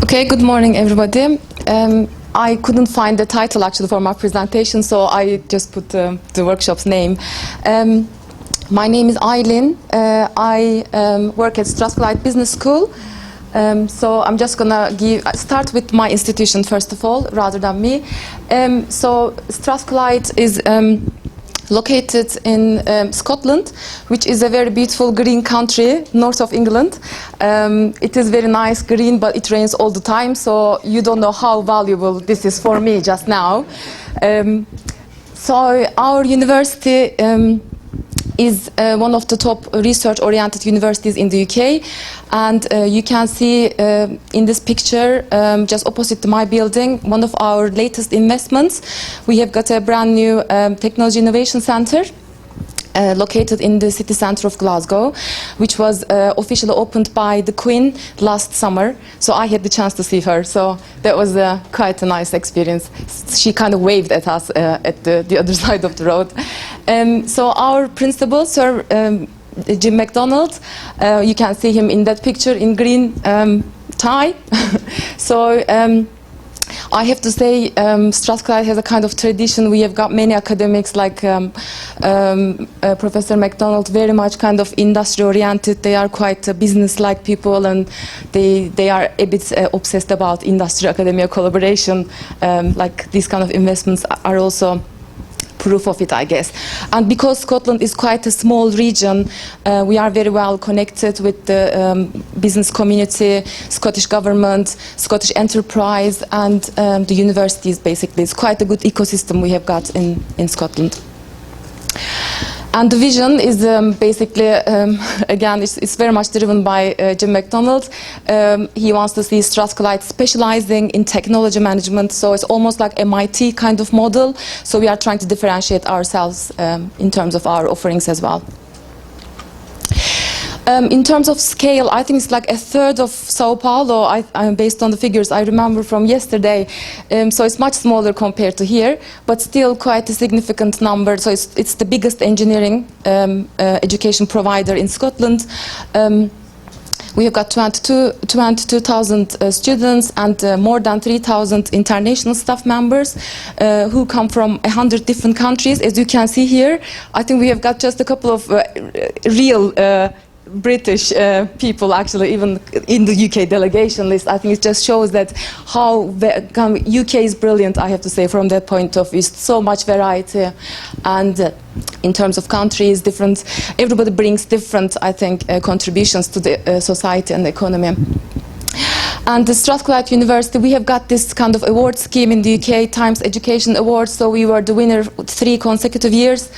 Okay, good morning, everybody. I couldn't find the title actually for my presentation, so I just put the workshop's name. My name is Aylin. I work at Strathclyde Business School. So I'm just gonna start with my institution first of all, rather than me. So Strathclyde is located in Scotland, which is a very beautiful green country north of England. It is very nice green, but it rains all the time, so you don't know how valuable this is for me just now. So our university is one of the top research-oriented universities in the UK, and you can see in this picture, just opposite to my building, one of our latest investments. We have got a brand new technology innovation center located in the city centre of Glasgow, which was officially opened by the Queen last summer. So I had the chance to see her, so that was quite a nice experience. She kind of waved at us at the other side of the road. So our principal, Sir Jim MacDonald, you can see him in that picture in green tie. So I have to say, Strathclyde has a kind of tradition. We have got many academics like Professor MacDonald, very much kind of industry-oriented. They are quite business-like people, and they are a bit obsessed about industry-academia collaboration. Like these kind of investments are also proof of it, I guess. And because Scotland is quite a small region, we are very well connected with the business community, Scottish government, Scottish enterprise, and the universities, basically. It's quite a good ecosystem we have got in Scotland. And the vision is basically, again, it's very much driven by Jim MacDonald. He wants to see Strathclyde specializing in technology management, so it's almost like MIT kind of model. So we are trying to differentiate ourselves in terms of our offerings as well. In terms of scale, I think it's like a third of Sao Paulo, based on the figures I remember from yesterday. So it's much smaller compared to here, but still quite a significant number. So it's the biggest engineering education provider in Scotland. We have got 22,000 students and more than 3,000 international staff members who come from 100 different countries. As you can see here, I think we have got just a couple of real British people, actually, even in the UK delegation list. I think it just shows that how UK is brilliant, I have to say, from that point of view. So much variety, and in terms of countries, different. Everybody brings different, I think, contributions to the society and the economy. And the Strathclyde University, we have got this kind of award scheme in the UK, Times Education Awards, so we were the winner 3 consecutive years,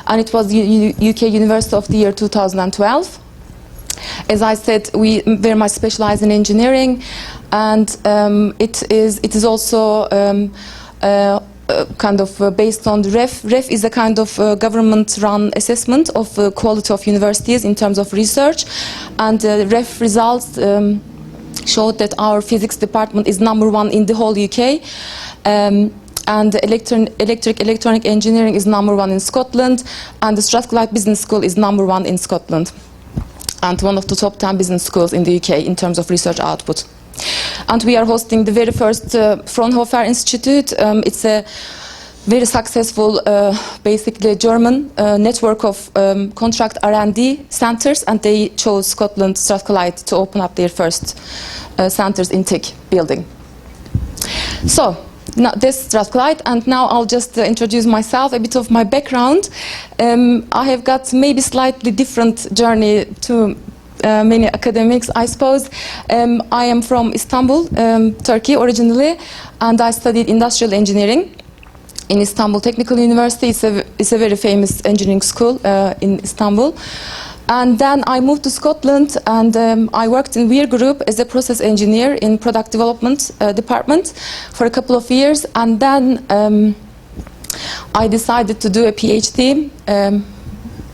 and it was UK University of the Year 2012. As I said, we very much specialize in engineering, and it is also kind of based on the REF. REF is a kind of government-run assessment of the quality of universities in terms of research, and REF results showed that our physics department is #1 in the whole UK. And electronic engineering is #1 in Scotland, and the Strathclyde Business School is #1 in Scotland, and one of the top 10 business schools in the UK in terms of research output. And we are hosting the very first Fraunhofer Institute. It's a very successful, basically German network of contract R&D centers, and they chose Scotland, Strathclyde, to open up their first centers in TIC building. So, now this is Strathclyde, and now I'll just introduce myself, a bit of my background. I have got maybe slightly different journey to many academics, I suppose. I am from Istanbul, Turkey originally, and I studied industrial engineering in Istanbul Technical University. It's a very famous engineering school in Istanbul. And then I moved to Scotland, and I worked in Weir Group as a process engineer in product development department for a couple of years, and then I decided to do a PhD.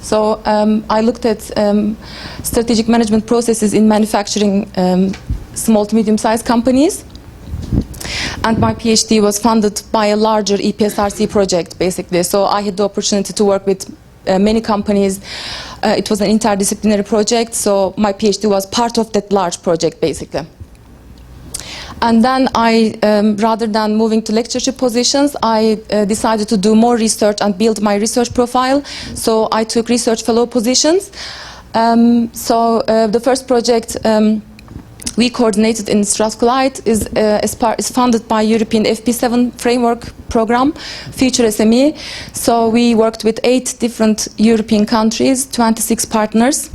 So I looked at strategic management processes in manufacturing small to medium-sized companies. And my PhD was funded by a larger EPSRC project, basically. So I had the opportunity to work with many companies. It was an interdisciplinary project, so my PhD was part of that large project, basically. And then rather than moving to lectureship positions, I decided to do more research and build my research profile. So I took research fellow positions. The first project we coordinated in Strathclyde is funded by European FP7 framework program, Future SME. So we worked with 8 different European countries, 26 partners.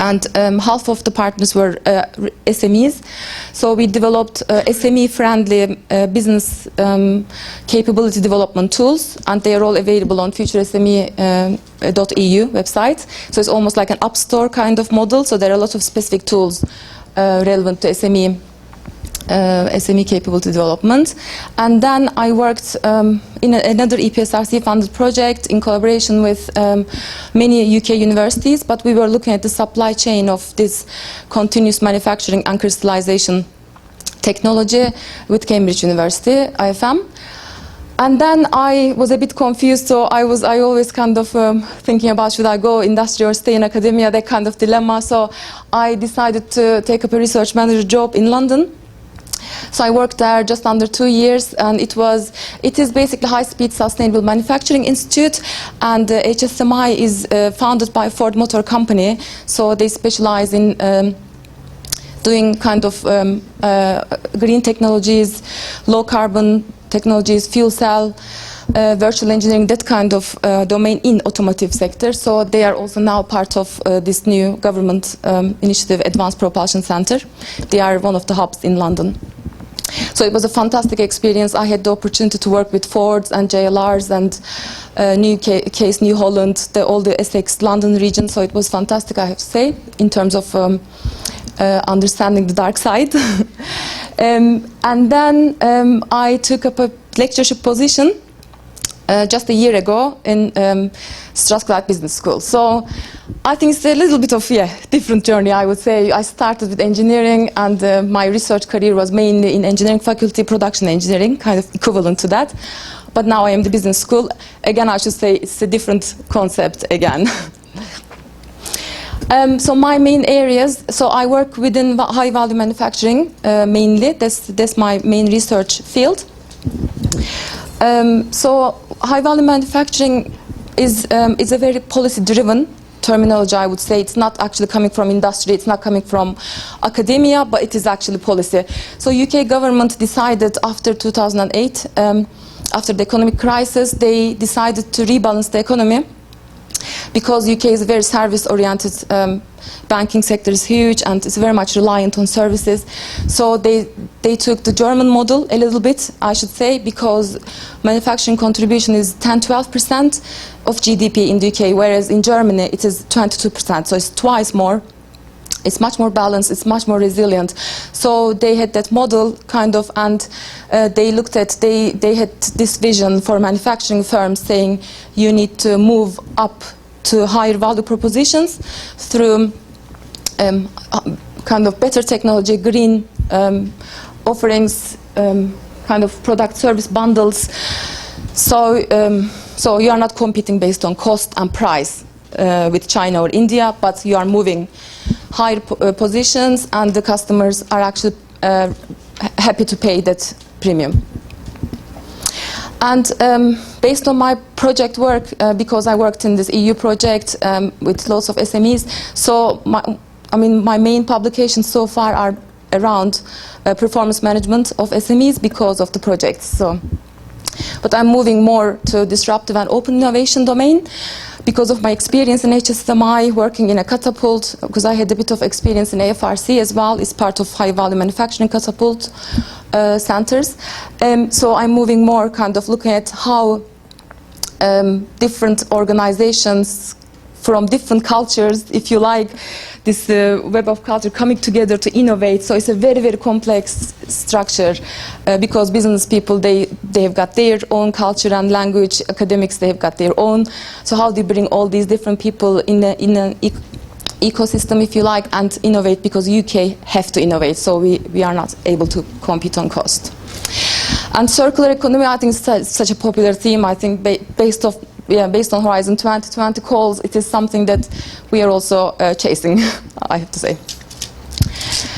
And half of the partners were SMEs. So we developed SME-friendly business capability development tools, and they are all available on futuresme.eu website. So it's almost like an app store kind of model. So there are a lot of specific tools relevant to SME capability development. And then I worked in another EPSRC-funded project in collaboration with many UK universities, but we were looking at the supply chain of this continuous manufacturing and crystallization technology with Cambridge University, IFM. And then I was a bit confused, so I always kind of thinking about should I go industry or stay in academia, that kind of dilemma. So I decided to take up a research manager job in London. So I worked there just under 2 years, and it is basically High-Speed Sustainable Manufacturing Institute, and HSMI is founded by Ford Motor Company. So they specialize in doing kind of green technologies, low carbon technologies, fuel cell, virtual engineering, that kind of domain in automotive sector. So they are also now part of this new government initiative, Advanced Propulsion Center. They are one of the hubs in London. So it was a fantastic experience. I had the opportunity to work with Fords and JLRs and New Holland, all the Essex, London region. So it was fantastic, I have to say, in terms of understanding the dark side. And then I took up a lectureship position just a year ago in Strathclyde Business School. So I think it's a little bit of different journey, I would say. I started with engineering, and my research career was mainly in engineering faculty, production engineering, kind of equivalent to that. But now I am the business school. Again, I should say it's a different concept again. So my main areas, so I work within high-value manufacturing mainly. That's my main research field. So high-value manufacturing is a very policy-driven terminology, I would say. It's not actually coming from industry, it's not coming from academia, but it is actually policy. So UK government decided after 2008, after the economic crisis, they decided to rebalance the economy, because UK is a very service-oriented banking sector, is huge, and it's very much reliant on services. So they took the German model a little bit, I should say, because manufacturing contribution is 10-12% of GDP in the UK, whereas in Germany it is 22%, so it's twice more. It's much more balanced, it's much more resilient. So they had that model kind of, and they had this vision for manufacturing firms saying you need to move up to higher value propositions through kind of better technology, green offerings, kind of product service bundles. So you are not competing based on cost and price with China or India, but you are moving higher positions, and the customers are actually happy to pay that premium. And based on my project work, because I worked in this EU project with lots of SMEs, so my main publications so far are around performance management of SMEs because of the projects. So, but I'm moving more to disruptive and open innovation domain because of my experience in HSMI, working in a catapult, because I had a bit of experience in AFRC as well. It's part of high-value manufacturing catapult centers. So I'm moving more kind of looking at how different organizations from different cultures, if you like, this web of culture coming together to innovate. So it's a very, very complex structure because business people, they have got their own culture and language. Academics, they have got their own. So how do you bring all these different people in an ecosystem, if you like, and innovate, because UK have to innovate. So we are not able to compete on cost. And circular economy, I think, is such a popular theme. I think based on Horizon 2020 calls, it is something that we are also chasing, I have to say.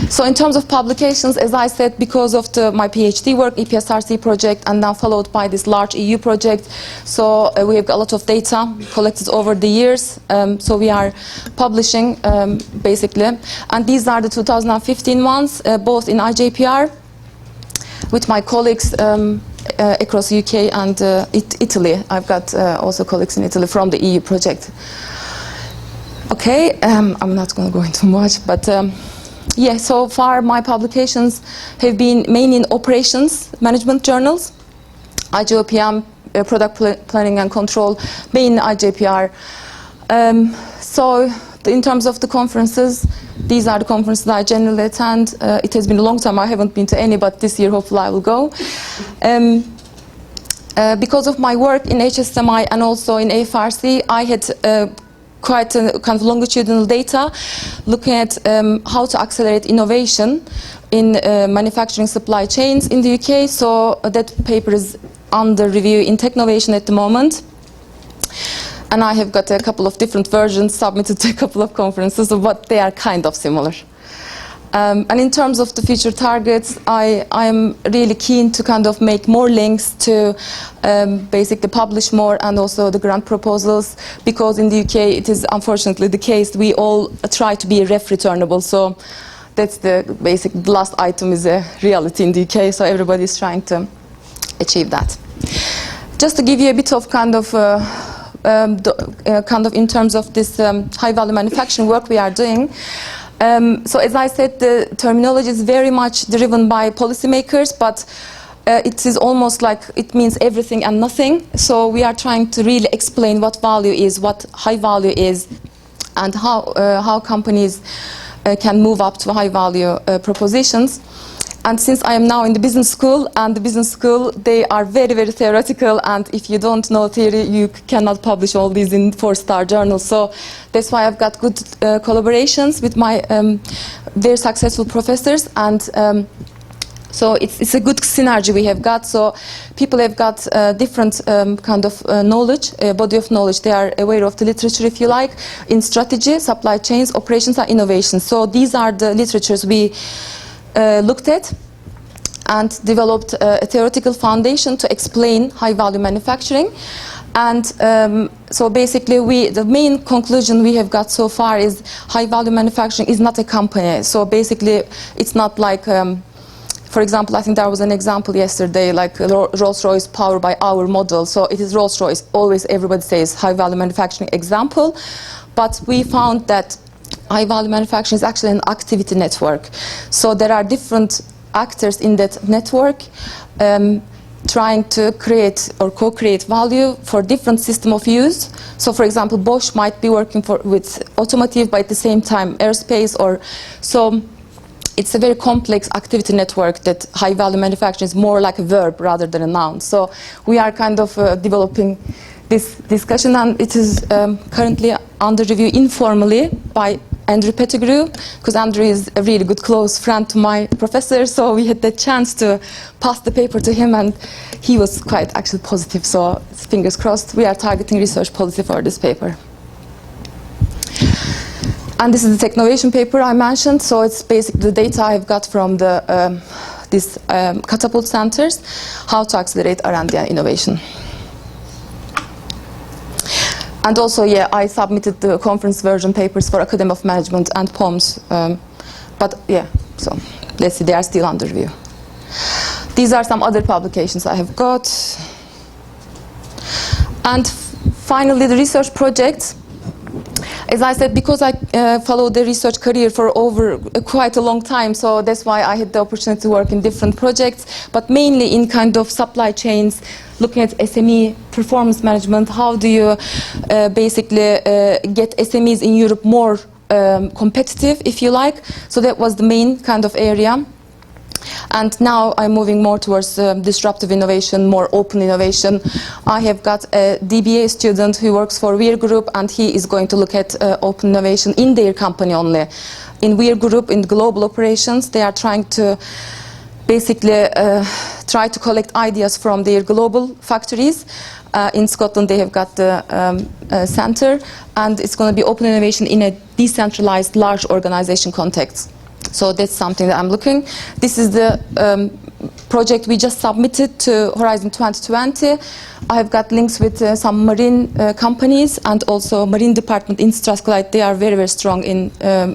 So in terms of publications, as I said, because of my PhD work, EPSRC project, and then followed by this large EU project, so we have got a lot of data collected over the years. So we are publishing, basically. And these are the 2015 ones, both in IJPR, with my colleagues across UK and Italy. I've got also colleagues in Italy from the EU project. Okay, I'm not going to go into much, but yeah, so far my publications have been mainly in operations management journals, IGOPM, product planning and control, mainly IJPR. So in terms of the conferences, these are the conferences I generally attend. It has been a long time, I haven't been to any, but this year hopefully I will go. Because of my work in HSMI and also in AFRC, I had quite a kind of longitudinal data looking at how to accelerate innovation in manufacturing supply chains in the UK. So that paper is under review in Technovation at the moment. And I have got a couple of different versions submitted to a couple of conferences, but they are kind of similar. And in terms of the future targets, I'm really keen to kind of make more links to basically publish more, and also the grant proposals, because in the UK it is unfortunately the case we all try to be ref returnable. So that's the last item is a reality in the UK, so everybody is trying to achieve that. Just to give you a bit of kind of in terms of this high value manufacturing work we are doing. So as I said, the terminology is very much driven by policymakers, but it is almost like it means everything and nothing. So we are trying to really explain what value is, what high value is, and how companies can move up to high value propositions. And since I am now in the business school, and the business school, they are very, very theoretical, and if you don't know theory, you cannot publish all these in 4-star journals. So that's why I've got good collaborations with my very successful professors, and so it's a good synergy we have got. So people have got different kind of knowledge, body of knowledge. They are aware of the literature, if you like, in strategy, supply chains, operations, and innovation. So these are the literatures we looked at and developed a theoretical foundation to explain high-value manufacturing. And so basically the main conclusion we have got so far is high-value manufacturing is not a company. So basically it's not like, for example, I think there was an example yesterday, like Rolls-Royce powered by our model. So it is Rolls-Royce, always everybody says high-value manufacturing example. But we found that high-value manufacturing is actually an activity network. So there are different actors in that network trying to create or co-create value for different system of use. So for example, Bosch might be working with automotive, but at the same time aerospace, or so it's a very complex activity network that high-value manufacturing is more like a verb rather than a noun. So we are kind of developing this discussion, and it is currently under review informally by Andrew Pettigrew, because Andrew is a really good close friend to my professor, so we had the chance to pass the paper to him, and he was quite actually positive, so fingers crossed. We are targeting research policy for this paper. And this is the Technovation paper I mentioned, so it's basically the data I've got from the these catapult centers, how to accelerate R&D and innovation. And also, yeah, I submitted the conference version papers for Academy of Management and POMS. But yeah, so let's see, they are still under review. These are some other publications I have got. And finally, the research projects. As I said, because I followed the research career for over quite a long time, so that's why I had the opportunity to work in different projects, but mainly in kind of supply chains, looking at SME performance management. How do you basically get SMEs in Europe more competitive, if you like? So that was the main kind of area. And now I'm moving more towards disruptive innovation, more open innovation. I have got a DBA student who works for Weir Group, and he is going to look at open innovation in their company only. In Weir Group, in global operations, they are trying to basically try to collect ideas from their global factories. In Scotland, they have got the center, and it's going to be open innovation in a decentralized, large organization context. So that's something that I'm looking. This is the project we just submitted to Horizon 2020. I've got links with some marine companies and also marine department in Strathclyde. They are very, very strong in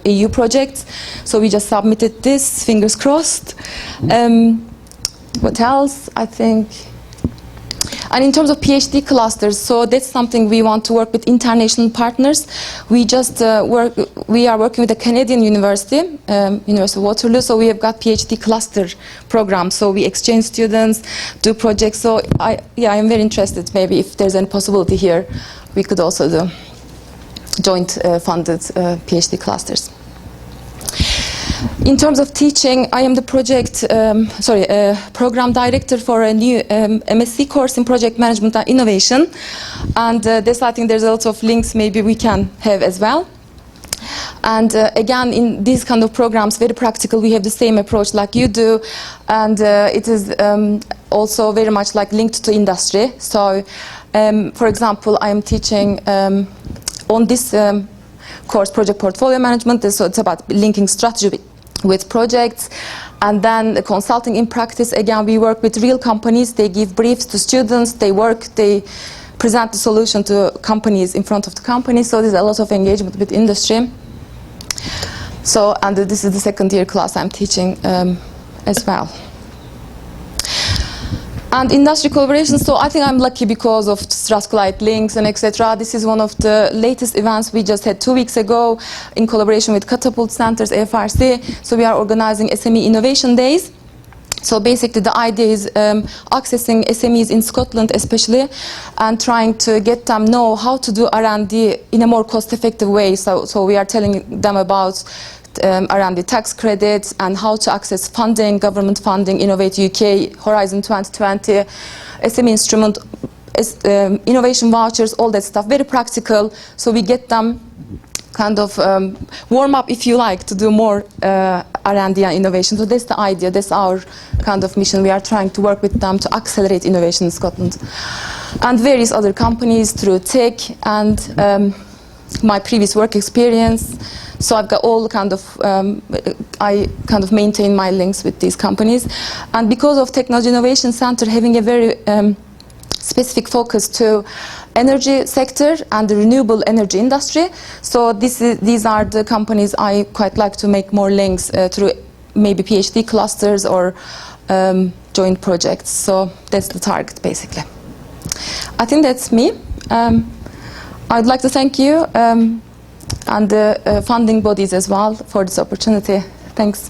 EU projects. So we just submitted this, fingers crossed. What else? I think... And in terms of PhD clusters, so that's something we want to work with international partners. We are working with a Canadian university, University of Waterloo, so we have got PhD cluster programs. So we exchange students, do projects. So I'm very interested. Maybe if there's any possibility here, we could also do joint funded PhD clusters. In terms of teaching, I am the program director for a new MSc course in project management and innovation. And I think there's a lot of links maybe we can have as well. And again, in these kind of programs, very practical, we have the same approach like you do. And it is also very much like linked to industry. So, for example, I am teaching on this course, project portfolio management. So it's about linking strategy with projects, and then the consulting in practice. Again, we work with real companies. They give briefs to students. They present the solution to companies in front of the company. So there's a lot of engagement with industry. So, and this is the second year class I'm teaching as well. And industry collaboration, so I think I'm lucky because of Strathclyde links and etc. This is one of the latest events we just had 2 weeks ago in collaboration with Catapult Centers, AFRC. So we are organizing SME Innovation Days. So basically the idea is accessing SMEs in Scotland especially and trying to get them know how to do R&D in a more cost-effective way. So we are telling them about around the tax credits and how to access funding, government funding, Innovate UK, Horizon 2020, SME instrument, innovation vouchers, all that stuff, very practical. So we get them kind of warm up, if you like, to do more R&D and innovation. So that's the idea, that's our kind of mission. We are trying to work with them to accelerate innovation in Scotland. And various other companies through tech and my previous work experience. So I've got all kind of, I kind of maintain my links with these companies. And because of Technology Innovation Center having a very specific focus to energy sector and the renewable energy industry, so these are the companies I quite like to make more links through maybe PhD clusters or joint projects. So that's the target basically. I think that's me. I'd like to thank you and the funding bodies as well for this opportunity. Thanks.